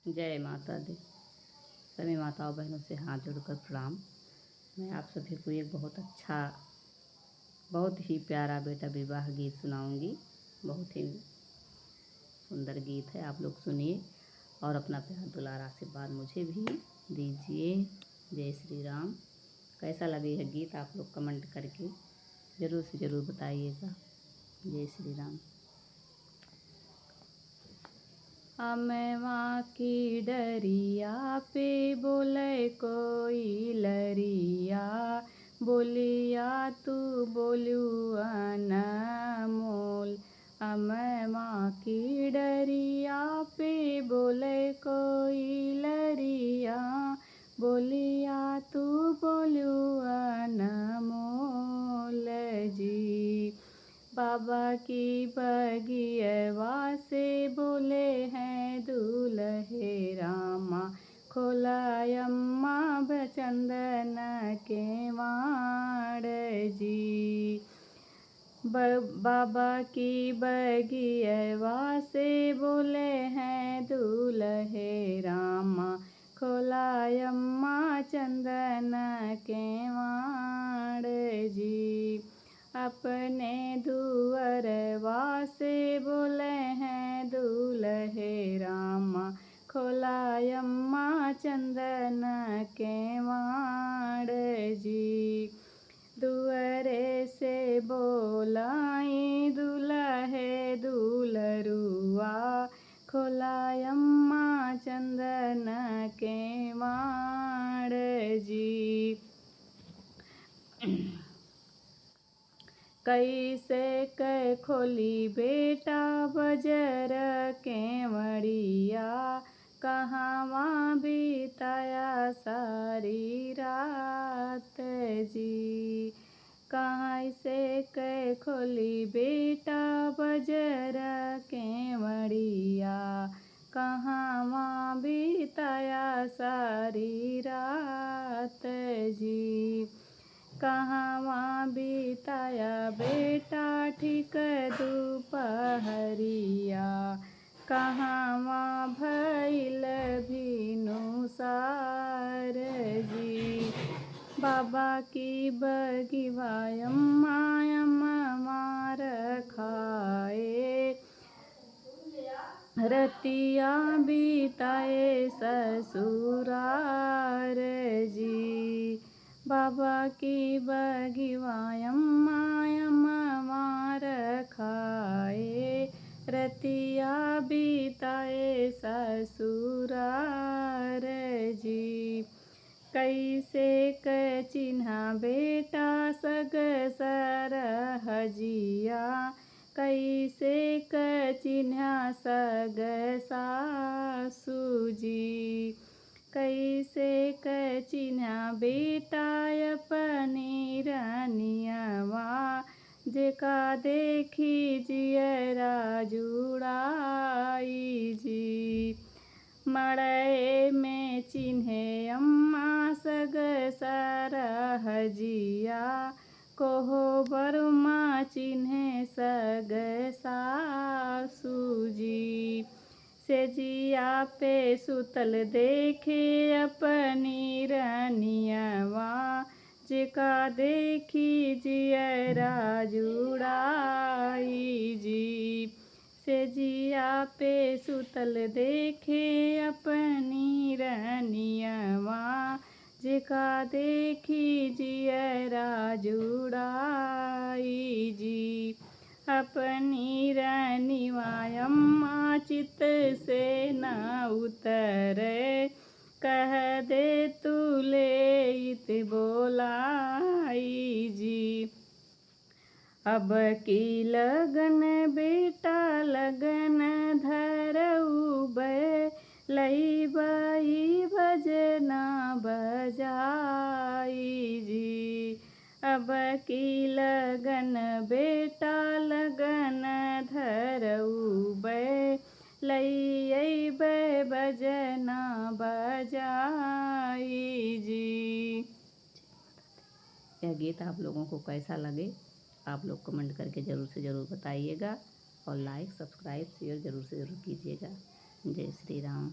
जय माता दी। सभी माताओं बहनों से हाथ जोड़कर प्रणाम। मैं आप सभी को एक बहुत ही प्यारा बेटा विवाह गीत सुनाऊंगी। बहुत ही सुंदर गीत है, आप लोग सुनिए और अपना प्यार दुलार आशीर्वाद मुझे भी दीजिए। जय श्री राम। कैसा लगे यह गीत आप लोग कमेंट करके ज़रूर से ज़रूर बताइएगा। जय श्री राम। अमवा की डरिया पे बोले कोई लरिया, बोलिया तू बोलू अनमोल। अमवा की डरिया पे बोले कोई लरिया, बोलिया तू बोलू अनमोल जी। बाबा की बगियवा से बोले हैं दूल्हे रामा, खोलायम्मा बचंदन के वाड़ जी। बाबा की बगियवा से बोले हैं दूल्हे रामा, खोलायम्मा चंदन के वाड़ जी। अपने दुअरवा से बोले हैं दूल्हे रामा, खोलायम्मा चंदन के वाड़ जी। दुअरे से बोलाई दुल्हे दुलरुआ, खोलायम्मा चंदन के वाड़ जी। कैसे कै खोली बेटा बजर केवड़िया, कहाँ बिताया सारी रात जी। कैसे कै खोली बेटा बजर केवड़िया, कहाँ बिताया सारी रात जी। कहाँ बिताया बेटा ठीक दोपहरिया, कहाँ भइल भिनुसार जी। बाबा की बगिवा अम्मा मार खाए, रतिया बिताए ससुरार जी। बाबा की बगिवा अम्मा मार खाए, रतिया बिताए ससुरार जी। कैसे क चिन्हा बेटा सग सरहजिया, कैसे क चिन्हा सग सासू जी। कैसे क चिन्हा बेटा अपनी रानियवा, जेका देखी जियरा जुड़ाई जी। मड़े में चिन्हे अम्मा सग सरहजिया, कोहो बरमा चिन्हे सग सासू जी। सेजिया पे सुतल देखे अपनी रानियवा, जेका देखी जियरा जुड़ाई जी। सेजिया पे सुतल देखे अपनी रानियवा, जेका देखी जियरा जुड़ाई जी। अपनी रानिवा अम्मा चित से न उतरे, कह दे तू ले इत बोलाई जी। अब की लगन बेटा लगन धरउबे, लईबई भजना बजाई जी। अब की लगन बेटा लगन धरउबे, लईबे भजना बजाई जी। यह गीत आप लोगों को कैसा लगे आप लोग कमेंट करके ज़रूर से ज़रूर बताइएगा और लाइक सब्सक्राइब शेयर ज़रूर से ज़रूर कीजिएगा। जय श्री राम।